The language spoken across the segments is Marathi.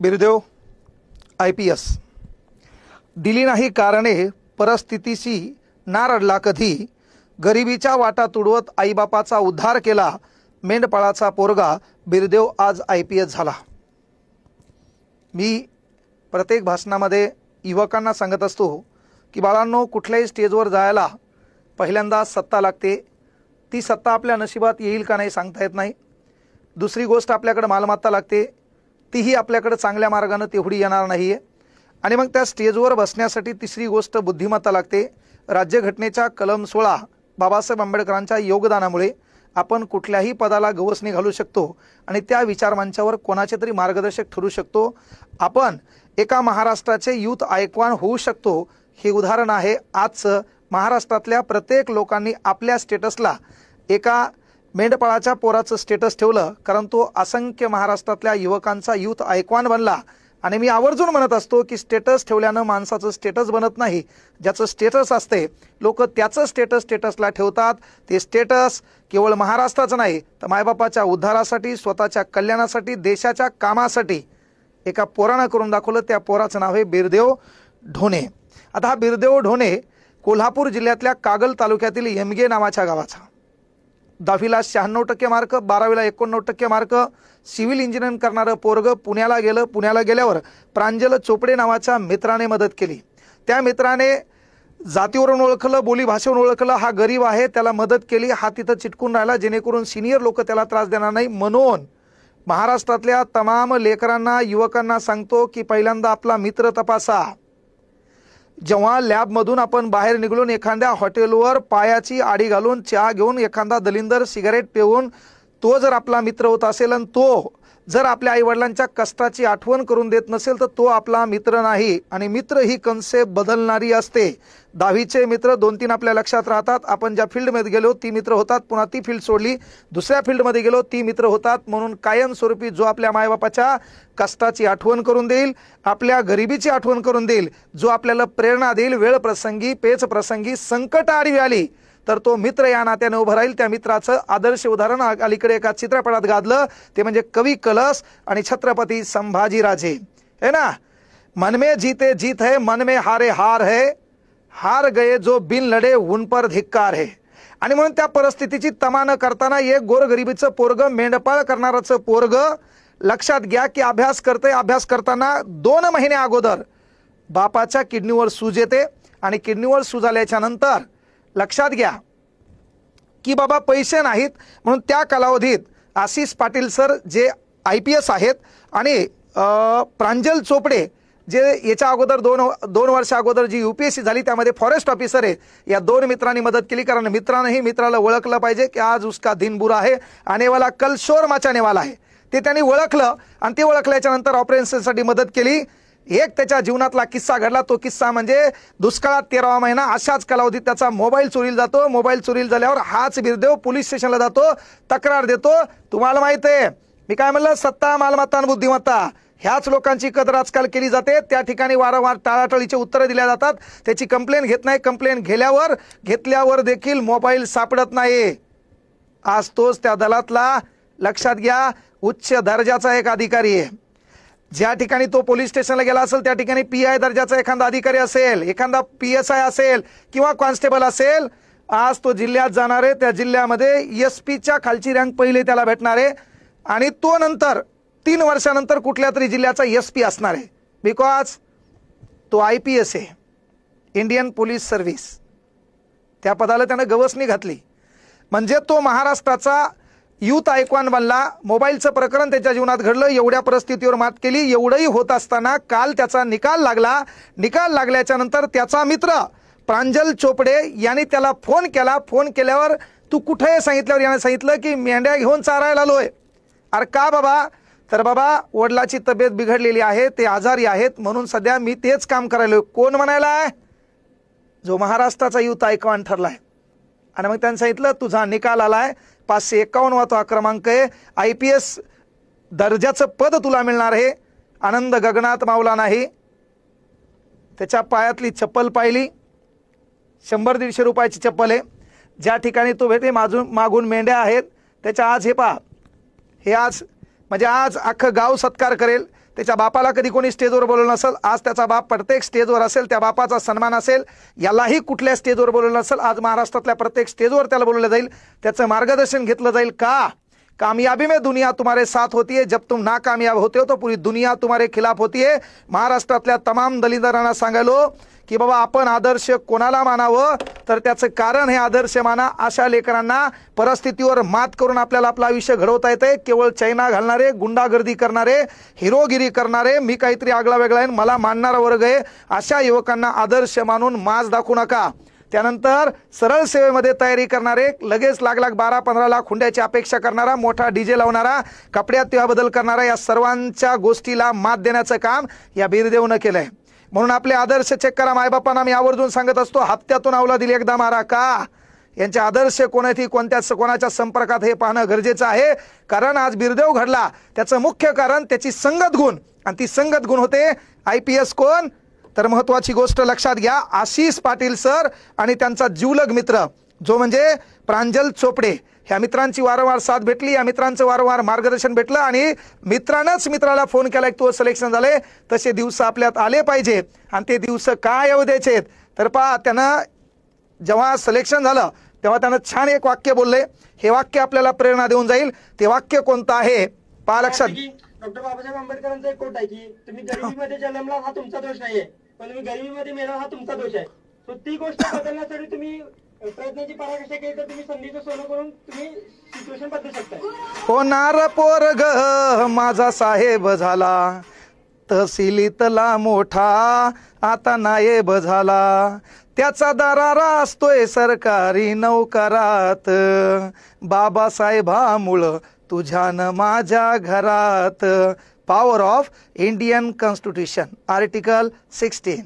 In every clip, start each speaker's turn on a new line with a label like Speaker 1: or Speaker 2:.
Speaker 1: बिरदेव IPS दिली नाही कारणे परिस्थितीशी ना रडला कधी गरिबीच्या वाटा तुडवत आईबापाचा उद्धार केला मेंढपाळाचा पोरगा बिरदेव आज IPS झाला। मी प्रत्येक भाषणामध्ये युवकांना सांगत असतो की बाळांनो, कुठल्याही स्टेजवर जायला पहिल्यांदा सत्ता लागते। ती सत्ता आपल्या नशिबात येईल का नाही सांगता येत नाही। दुसरी गोष्ट आपल्याकडे मालमत्ता लागते, तीही आपल्याकडे चांगल्या मार्गाने तेवढी येणार नाहीये। आणि मग त्या स्टेजवर बसण्यासाठी तिसरी गोष्ट बुद्धिमत्ता लागते। राज्यघटनेच्या कलम 16 बाबासाहेब आंबेडकरांच्या योगदानामुळे आपण कुठल्याही पदाला गवसणी घालू शकतो आणि त्या विचारमंचावर कोणाचे तरी मार्गदर्शक ठरू शकतो। आपण एका महाराष्ट्राचे यूथ आयकॉन होऊ शकतो। हे उदाहरण आहे आजचं। महाराष्ट्रातल्या प्रत्येक लोकांनी आपल्या स्टेटसला एका मेंढपाळाच्या पोराचं स्टेटस ठेवलं, कारण तो असंख्य महाराष्ट्रातल्या युवकांचा यूथ आयकॉन बनला। आणि मी आवर्जून म्हणत असतो की स्टेटस ठेवल्यानं माणसाचं स्टेटस बनत नाही। ज्याचं स्टेटस असते लोक त्याचं स्टेटसला ठेवतात। ते स्टेटस केवळ महाराष्ट्राचं नाही तर मायबापाच्या उद्धारासाठी, स्वतःच्या कल्याणासाठी, देशाच्या कामासाठी एका पोरानं करून दाखवलं। त्या पोराचं नाव आहे बिरदेव ढोणे। आता हा बिरदेव ढोणे कोल्हापूर जिल्ह्यातल्या कागल तालुक्यातील येमगे नावाच्या गावाचा। 10वीला 96% मार्क, 12वीला 89% मार्क, सिव्हिल इंजिनिअरिंग करणारं पोरग पुण्याला गेलं। पुण्याला गेल्यावर प्रांजल चोपडे नावाच्या मित्राने मदत केली। त्या मित्राने जातीवरून ओळखलं, बोलीभाषेवरून ओळखलं, हा गरीब आहे, त्याला मदत केली। हा तिथं चिटकून राहिला जेणेकरून सिनियर लोक त्याला त्रास देणार नाही म्हणून। महाराष्ट्रातल्या तमाम लेकरांना, युवकांना सांगतो की पहिल्यांदा आपला मित्र तपासा। जेव्हा लॅबमधून आपण बाहेर निघून एखाद्या हॉटेलवर पायाची आडी घालून चहा घेऊन एखादा दलिंदर सिगारेट पिऊन तो जर आपला मित्र होत असेल आणि तो जर आपल्या आईवडिलांच्या कष्टाची आठवण करून देत नसेल तर तो आपला मित्र नाही। आणि मित्र ही कन्सेप्ट बदलणारी असते। 10वीचे मित्र 2-3 आपल्या लक्षात राहतात। आपण ज्या फील्डमध्ये गेलो ती मित्र होतात, पुन्हा ती फील्ड सोडली दुसऱ्या फील्डमध्ये गेलो ती मित्र होतात। म्हणून कायमस्वरूपी जो आपल्या मायबापाच्या कष्टाची आठवण करून देईल, आपल्या गरिबीची आठवण करून देईल, जो आपल्याला प्रेरणा देईल, वेळ प्रसंगी, पेच प्रसंगी, संकट आडवी आली तर तो मित्र या नात्याने उभं राहील। त्या मित्राचं आदर्श उदाहरण अलीकडे एका चित्रपटात गाजलं, ते म्हणजे कवी कलश आणि छत्रपती संभाजीराजे है ना। मन में जीते जीत है, मन में हारे हार है, हार गए जो बिन लढे उन पर धिक्कार है। आणि म्हणून त्या परिस्थितीची तमा न करताना एक गोरगरिबीचं पोरग, मेंढपाळ करणाराचं पोरग लक्षात घ्या की अभ्यास करते। अभ्यास करताना 2 महिने अगोदर बापाच्या किडनीवर सूज येते आणि किडनीवर सूज आल्याच्या नंतर लक्षात घ्या की बाबा पैसे नाहीत म्हणून त्या कालावधीत आशिष पाटील सर जे IPS आहेत आणि प्रांजल चोपडे जे याच्या अगोदर 2 वर्ष अगोदर जी UPSC झाली त्यामध्ये फॉरेस्ट ऑफिसर आहे, या 2 मित्रांनी मदत केली। कारण मित्रांनाही मित्राला ओळखलं पाहिजे की आज उसका दिन बुरा है, आने वाला कल शोर मचाने वाला है। ते त्यांनी ओळखलं आणि ते ओळखल्याच्या नंतर ऑपरेशनसाठी मदत केली। एक त्याच्या जीवनातला किस्सा घडला। तो किस्सा म्हणजे दुष्काळात 13वा महिना अशाच कालावधीत त्याचा मोबाईल चोरीला जातो। मोबाईल चोरीला झाल्यावर हाच बिरदेव पोलीस स्टेशनला जातो, तक्रार देतो। तुम्हाला माहिती आहे मी काय म्हणलं, सत्ता, मालमत्ता आणि बुद्धिमत्ता ह्याच लोकांची कदर आजकाल केली जाते। त्या ठिकाणी वारंवार टाळाटाळीचे उत्तरं दिल्या जातात। त्याची कंप्लेंट घेत नाही, कंप्लेंट घेतल्यावर देखील मोबाईल सापडत नाही। आज तोच त्या दलातला लक्षात घ्या उच्च दर्जाचा एक अधिकारी आहे। ज्या ठिकाणी तो पोलीस स्टेशनला गेला असेल त्या ठिकाणी PI दर्जाचा एखादा अधिकारी असेल, एखादा PSI असेल किंवा कॉन्स्टेबल असेल। आज तो जिल्ह्यात जाणार आहे, त्या जिल्ह्यामध्ये SP खालची रँक पहिले त्याला भेटणार आहे आणि तो नंतर 3 वर्षानंतर कुठल्या तरी जिल्ह्याचा SP असणार आहे। बिकॉज तो IPS आहे, इंडियन पोलीस सर्व्हिस। त्या पदाला त्यानं गवसणी घातली म्हणजे तो महाराष्ट्राचा यूथ आयकॉन बनला। मोबाईलचं प्रकरण त्याच्या जीवनात घडलं, एवढ्या परिस्थितीवर मात केली। एवढंही होत असताना काल त्याचा निकाल लागला। निकाल लागल्याच्या नंतर त्याचा मित्र प्रांजल चोपडे यांनी त्याला फोन केला। फोन केल्यावर तू कुठे आहे सांगितल्यावर याने सांगितलं की मेंढ्या घेऊन चारायला आलोय। अरे का बाबा? तर बाबा वडिलाची तब्येत बिघडलेली आहे, ते आजारी आहेत म्हणून सध्या मी तेच काम करायलोय। कोण म्हणायलाय? जो महाराष्ट्राचा यूथ आयकॉन ठरलाय। आणि मग त्यांनी सांगितलं तुझा निकाल आलाय, 551वा क्रमांक आहे, IPS दर्जाचं पद तुला मिळणार आहे। आनंद गगनात मावला नाही। त्याच्या पायातली चप्पल पाहिली, 100-150 रुपयाची चप्पल आहे। ज्या ठिकाणी तो भेटे मागून मेंढ्या आहेत त्याच्या आज हे पहा, हे आज म्हणजे आज अख्खं गाव सत्कार करेल। त्याच्या बापाला कधी कोणी स्टेजवर बोलवलं नसेल, आज त्याचा बाप प्रत्येक स्टेजवर असेल, त्या बापाचा सन्मान असेल, यालाही कुठल्या स्टेजवर बोलवलं नसेल, आज महाराष्ट्रातल्या प्रत्येक स्टेजवर त्याला बोलवलं जाईल, त्याचं मार्गदर्शन घेतलं जाईल। का? कामयाबी में दुनिया तुम्हारे साथ होती है, जब तुम नाकामयाब होते हो तो पूरी दुनिया तुम्हारे खिलाफ होती है। महाराष्ट्रातल्या तमाम दलिंदरांना सांगायलो की बाबा आपण आदर्श कोणाला मानावं, तर त्याचं कारण हे आदर्श माना। अशा लेकरांना परिस्थितीवर मात करून आपल्याला आपलं आयुष्य घडवता येते। केवळ चैना घालणारे, गुंडागर्दी करणारे, हिरोगिरी करणारे, मी काहीतरी आगळा वेगळा आहे मला मानणारा वर्ग आहे, अशा युवकांना आदर्श मानून माज दाखवू नका। त्यानंतर सरळ सेवेमध्ये तयारी करणारे, लगेच लाख 12-15 लाख हुंड्याची अपेक्षा करणारा, मोठा डीजे लावणारा, कपड्यात तेव्हा बदल करणारा, या सर्वांच्या गोष्टीला मात देण्याचं काम या बिरदेवनं केलंय। म्हणून आपले आदर्श चेक करा। मायबापांना मी आवर्जून सांगत असतो, हप्त्यातून अवला दिली एकदा मारा। का? यांचे आदर्श कोणाची कोणाच्या संपर्कात हे पाहणं गरजेचं आहे। कारण आज बिरदेव घडला त्याचं मुख्य कारण त्याची संगत गुण, आणि ती संगत गुण होते IPS कोण, तर महत्वाची गोष्ट लक्षात घ्या, आशिष पाटील सर आणि त्यांचा जीवलग मित्र जो म्हणजे प्रांजल चोपडे। ह्या मित्रांची वारंवार साथ भेटली, या मित्रांचं वारंवार मार्गदर्शन भेटलं, आणि मित्रानंच मित्राला फोन केला की तो सिलेक्शन झाले। तसे दिवस आपल्यात आले पाहिजे, आणि ते दिवस काय येऊ द्यायचे, तर पहा त्यानं जेव्हा सिलेक्शन झालं तेव्हा त्यानं छान एक वाक्य बोलले, हे वाक्य आपल्याला प्रेरणा देऊन जाईल। ते वाक्य कोणतं आहे पहा लक्षात।
Speaker 2: डॉक्टर बाबासाहेब आंबेडकरांचा एक कोट आहे की तुम्ही गरिबीमध्ये जन्मला हा तुमचा दोष नाहीये, पण तुम्ही गरिबीमध्ये मेला हा तुमचा दोष आहे। तर ती गोष्ट बदलण्यासाठी तुम्ही प्रयत्नाची पराकाष्ठा केली तर तुम्ही संधीचं सोनं करून तुम्ही सिच्युएशन बदलू शकता।
Speaker 1: होणार पोरग माझा साहेब झाला, तहसीलीतला मोठा आता नायब झाला, त्याचा दरारा असतोय सरकारी नौकरात, बाबासाहेबामुळं तुझ्यान माझ्या घरात। Power of Indian constitution, article 16,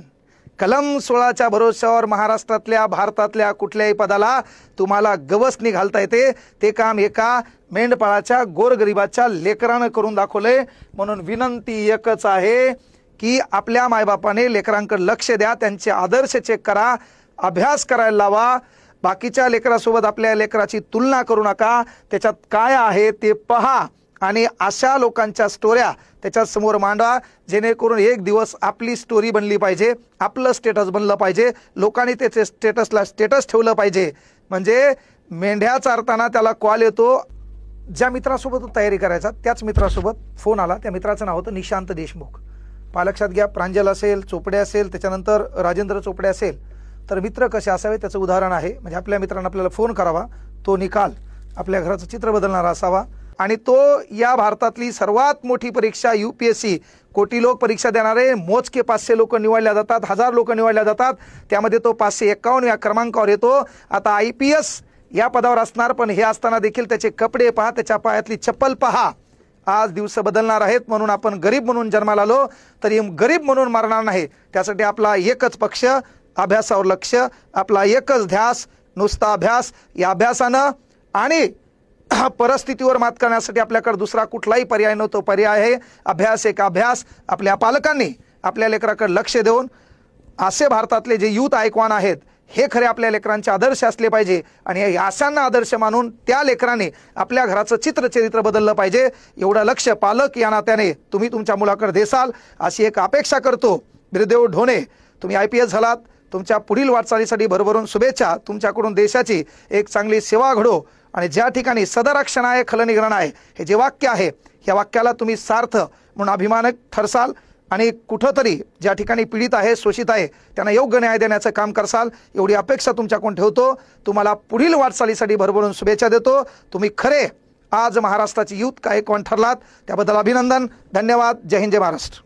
Speaker 1: कलम 16च्या भरोश्यावर महाराष्ट्रातल्या भारतातल्या कुठल्याही पदाला तुम्हाला गवसणी घालता येते। ते काम एका मेंढपाळाच्या गोरगरिबाच्या लेकरानं करून दाखवले। म्हणून विनंती एकच आहे की आपल्या मायबापाने लेकरांकडे लक्ष द्या, त्यांचे आदर्श चेक करा, अभ्यास करायला लावा। बाकीच्या लेकरासोबत आपल्या लेकराची तुलना करू नका, त्याच्यात काय आहे ते पहा, आणि अशा लोकांच्या स्टोऱ्या त्याच्या समोर मांडा, जेणेकरून एक दिवस आपली स्टोरी बनली पाहिजे, आपलं स्टेटस बनलं पाहिजे, लोकांनी त्याचे स्टेटसला स्टेटस ठेवलं पाहिजे। म्हणजे मेंढ्या चारताना त्याला कॉल येतो, ज्या मित्रासोबत तयारी करायचा त्याच मित्रासोबत फोन आला, त्या मित्राचं नाव होतं निशांत देशमुख। पहा लक्षात घ्या, प्रांजल असेल, चोपडे असेल, त्याच्यानंतर राजेंद्र चोपडे असेल, तर मित्र कसे असावे त्याचं उदाहरण आहे। म्हणजे आपल्या मित्रांना आपल्याला फोन करावा, तो निकाल आपल्या घराचं चित्र बदलणारा असावा, आणि तो या भारतातली सर्वात मोठी परीक्षा UPSC, कोटी लोक परीक्षा देणारे मोजके 500 लोक निवडल्या जातात, 1000 लोक निवडल्या जातात, त्यामध्ये तो 551 या क्रमांकावर येतो। आता IPS या पदावर असणार, पण हे असताना देखील त्याचे कपडे पहा, त्याच्या पायातली चप्पल पहा। आज दिवस बदलणार आहेत, म्हणून आपण गरीब म्हणून जन्माला आलो तरी गरीब म्हणून मरणार नाही। त्यासाठी आपला एकच पक्ष, अभ्यासावर लक्ष, आपला एकच ध्यास, नुसता अभ्यास। या अभ्यासानं आणि परिस्थितीवर मात करण्यासाठी आपल्याकडे दुसरा कुठलाही पर्याय नव्हतो, पर्याय आहे अभ्यास। एक अभ्यास आपल्या पालकांनी आपल्या लेकराकडे लक्ष देऊन, असे भारतातले जे यूथ आयकॉन आहेत हे खरे आपल्या लेकरांचे आदर्श असले पाहिजे, आणि या आशांना आदर्श मानून त्या लेकराने आपल्या घराचं चित्रचरित्र बदललं पाहिजे। एवढं लक्ष पालक या नात्याने तुम्ही तुमच्या मुलाकडे देसाल अशी एक अपेक्षा करतो। बिरदेव ढोणे, तुम्ही IPS झालात, तुमच्या पुढील वाटचालीसाठी भरभरून शुभेच्छा। तुमच्याकडून देशाची एक चांगली सेवा घडो, आणि ज्या ठिकाणी सदरक्षणाय खलनिग्रहणाय हे जे वाक्य आहे, या वाक्याला तुम्ही सार्थ म्हणून अभिमानक ठरसाल, आणि कुठंतरी ज्या ठिकाणी पीडित आहे, शोषित आहे, त्यांना योग्य न्याय देण्याचं काम करसाल, एवढी अपेक्षा तुमच्याकडून ठेवतो। तुम्हाला पुढील वाटचालीसाठी भरभरून शुभेच्छा देतो। तुम्ही खरे आज महाराष्ट्राची यूथ आयकॉन ठरलात, त्याबद्दल अभिनंदन, धन्यवाद। जय हिंद, जय महाराष्ट्र।